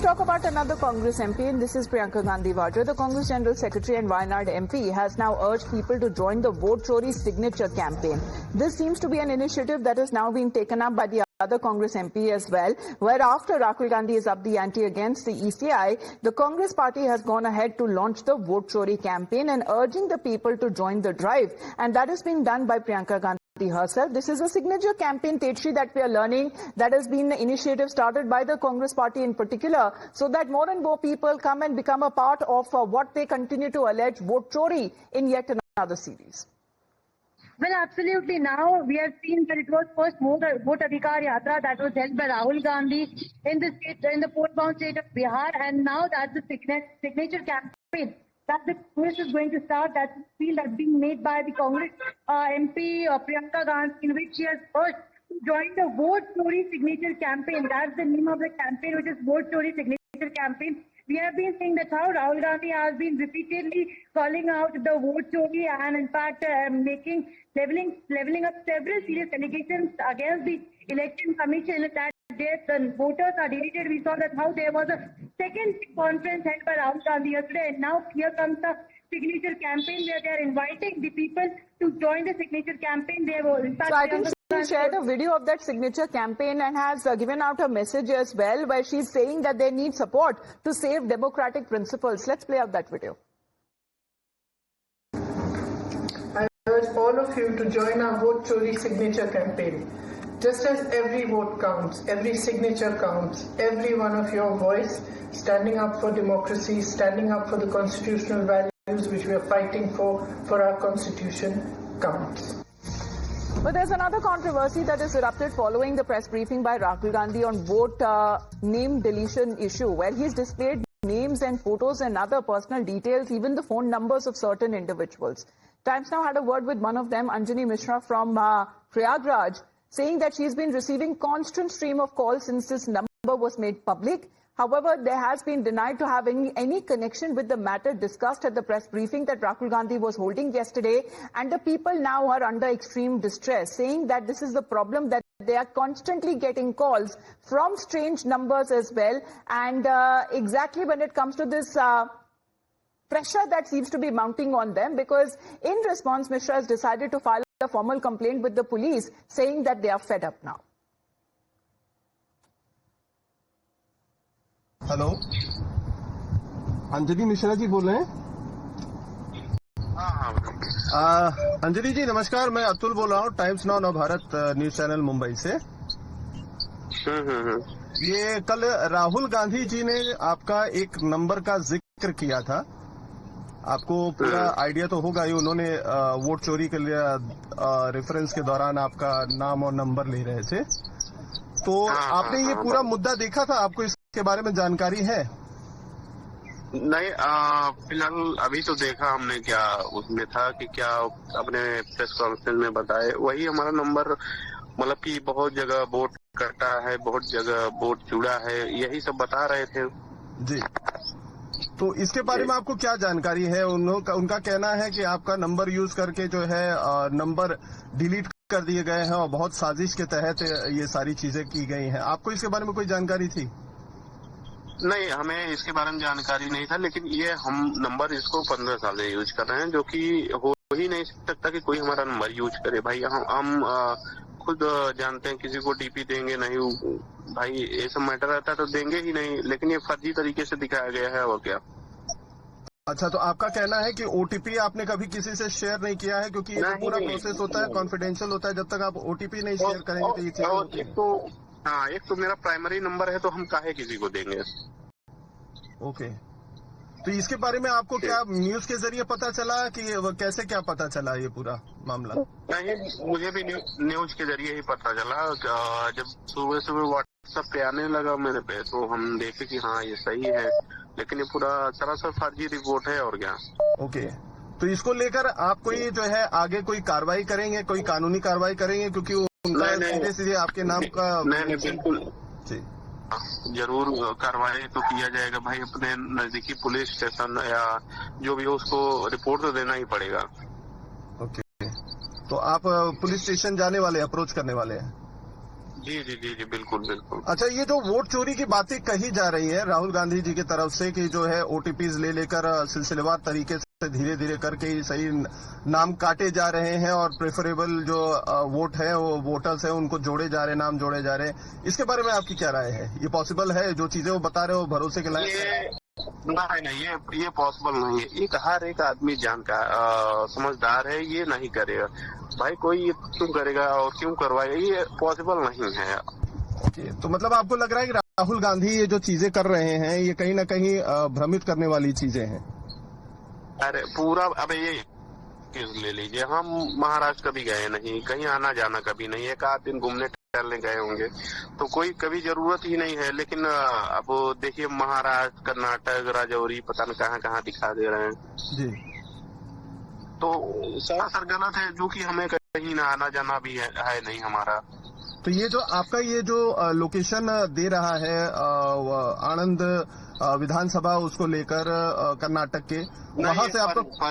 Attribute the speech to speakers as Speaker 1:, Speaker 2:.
Speaker 1: talk about another Congress MP, and this is Priyanka Gandhi Vadra. The Congress General Secretary and Wayanad MP has now urged people to join the Vote Chori signature campaign. This seems to be an initiative that is now being taken up by the other Congress MP as well, where after Rahul Gandhi is up the ante against the ECI, the Congress party has gone ahead to launch the Vote Chori campaign and urging the people to join the drive. And that has been done by Priyanka Gandhi herself. This is a signature campaign, Tetri, that we are learning that has been the initiative started by the Congress party in particular, so that more and more people come and become a part of what they continue to allege vote chori in yet another series.
Speaker 2: Well, absolutely. Now we have seen that it was first Vote Adhikar Yatra that was held by Rahul Gandhi in the port-bound state of Bihar, and now that's the signature campaign that the Congress is going to start. That's the appeal that's being made by the Congress MP Priyanka Gandhi, in which she has urged to join the Vote Chori signature campaign. That's the name of the campaign, which is Vote Chori signature campaign. We have been seeing that how Rahul Gandhi has been repeatedly calling out the vote chori and in fact leveling up several serious allegations against the election commission that the voters are deleted. We saw that how there was a second conference held by Rahul Gandhi yesterday, and now here comes the signature campaign where they are inviting the people to join the signature campaign. They will in fact.
Speaker 1: So I think she shared a video of that signature campaign and has given out a message as well, where she's saying that they need support to save democratic principles. Let's play out that video.
Speaker 3: I urge all of you to join our Vote Chori signature campaign. Just as every vote counts, every signature counts, every one of your voice standing up for democracy, standing up for the constitutional values which we are fighting for our constitution counts.
Speaker 1: But there's another controversy that has erupted following the press briefing by Rahul Gandhi on vote name deletion issue, where he's displayed names and photos and other personal details, even the phone numbers of certain individuals. Times Now had a word with one of them, Anjani Mishra from Prayagraj, saying that she's been receiving constant stream of calls since this number was made public. However, there has been denied to have any connection with the matter discussed at the press briefing that Rahul Gandhi was holding yesterday. And the people now are under extreme distress, saying that this is the problem, that they are constantly getting calls from strange numbers as well. And exactly when it comes to this pressure that seems to be mounting on them, because in response, Mishra has decided to file a formal complaint with the police, saying that they are fed up now.
Speaker 4: Hello, Anjali Mishra ji बोल रहे हैं? अंजलि जी नमस्कार, मैं अतुल बोल रहा हूँ, times now Navbharat news channel Mumbai से। ये कल राहुल गांधी जी ने आपका एक नंबर का जिक्र किया था, आपको पूरा आइडिया तो होगा ही। उन्होंने वोट चोरी के लिए रेफरेंस के दौरान आपका नाम और नंबर ले रहे थे, तो आपने ये पूरा मुद्दा देखा था? आपको इसके बारे में जानकारी है?
Speaker 5: नहीं, फिलहाल अभी तो देखा हमने, क्या उसमें था कि क्या अपने प्रेस कॉन्फ्रेंस में बताए, वही हमारा नंबर, मतलब कि बहुत जगह वोट कटा है, बहुत जगह वोट जुड़ा है, यही सब बता रहे थे
Speaker 4: जी। तो इसके बारे में आपको क्या जानकारी है? उनका कहना है कि आपका नंबर यूज करके जो है नंबर डिलीट कर दिए गए हैं और बहुत साजिश के तहत ये सारी चीजें की गई हैं। आपको इसके बारे में कोई जानकारी थी?
Speaker 5: नहीं, हमें इसके बारे में जानकारी नहीं था, लेकिन ये हम नंबर इसको 15 साल से यूज कर रहे हैं, जो कि हो ही नहीं सकता कि कोई हमारा नंबर यूज करे। भाई हम खुद जानते हैं, किसी को डीपी देंगे नहीं, भाई ऐसा मैटर रहता तो देंगे ही नहीं, लेकिन ये फर्जी तरीके से दिखाया गया है। और क्या?
Speaker 4: अच्छा, तो आपका कहना है कि ओटीपी आपने कभी किसी से शेयर नहीं किया है, क्योंकि ये पूरा प्रोसेस होता है, कॉन्फिडेंशियल होता है, जब तक आप ओटीपी नहीं शेयर करेंगे तो ये चीज।
Speaker 5: एक तो मेरा प्राइमरी नंबर है, तो हम काहे किसी को देंगे?
Speaker 4: ओके, तो इसके बारे में आपको क्या न्यूज के जरिए पता चला कि कैसे क्या पता चला ये पूरा मामला?
Speaker 5: नहीं, मुझे भी न्यूज के जरिए ही पता चला। जब सुबह व्हाट्सएप पे आने लगा मेरे पे, तो हम देखे कि हाँ ये सही है, लेकिन ये पूरा सरासर फर्जी रिपोर्ट है। और क्या?
Speaker 4: ओके, तो इसको लेकर आप कोई जो है आगे कोई कार्रवाई करेंगे, कोई कानूनी कार्रवाई करेंगे? क्योंकि उनका सीधे आपके नाम का।
Speaker 5: नहीं, बिल्कुल
Speaker 4: जी,
Speaker 5: जरूर कार्रवाई तो किया जाएगा भाई। अपने नजदीकी पुलिस स्टेशन या जो भी हो, उसको रिपोर्ट तो देना ही पड़ेगा।
Speaker 4: ओके, तो आप पुलिस स्टेशन जाने वाले, अप्रोच करने वाले हैं?
Speaker 5: जी जी जी जी बिल्कुल बिल्कुल।
Speaker 4: अच्छा, ये जो वोट चोरी की बातें कही जा रही है राहुल गांधी जी की तरफ से कि जो है ओटीपीज ले लेकर सिलसिलेवार तरीके से धीरे धीरे करके ही सही नाम काटे जा रहे हैं और प्रेफरेबल जो वोट है वो वोटर्स है उनको जोड़े जा रहे हैं, नाम जोड़े जा रहे हैं, इसके बारे में आपकी क्या राय है? ये पॉसिबल है? जो चीजें वो बता रहे हो भरोसे के लायक है?
Speaker 5: नहीं, ये पॉसिबल नहीं है। एक हर एक आदमी जानकार समझदार है, ये नहीं करेगा भाई। कोई ये क्यों करेगा और क्यों करवाएगा? ये पॉसिबल नहीं है।
Speaker 4: ओके, तो मतलब आपको लग रहा है कि राहुल गांधी ये जो चीजें कर रहे हैं ये कहीं ना कहीं भ्रमित करने वाली चीजें हैं?
Speaker 5: अरे पूरा, अब ये ले लीजिए, हम महाराष्ट्र कभी गए नहीं, कहीं आना जाना कभी नहीं, एक आध दिन घूमने टहलने गए होंगे तो कोई कभी जरूरत ही नहीं है। लेकिन अब देखिए महाराष्ट्र, कर्नाटक, राजौरी, पता नहीं कहाँ कहाँ दिखा दे रहे हैं
Speaker 4: जी।
Speaker 5: तो सरासर गलत है, जो कि हमें कहीं ना आना जाना भी है नहीं हमारा।
Speaker 4: तो ये जो आपका ये जो लोकेशन दे रहा है आणंद विधानसभा उसको लेकर कर्नाटक के, वहां से आपका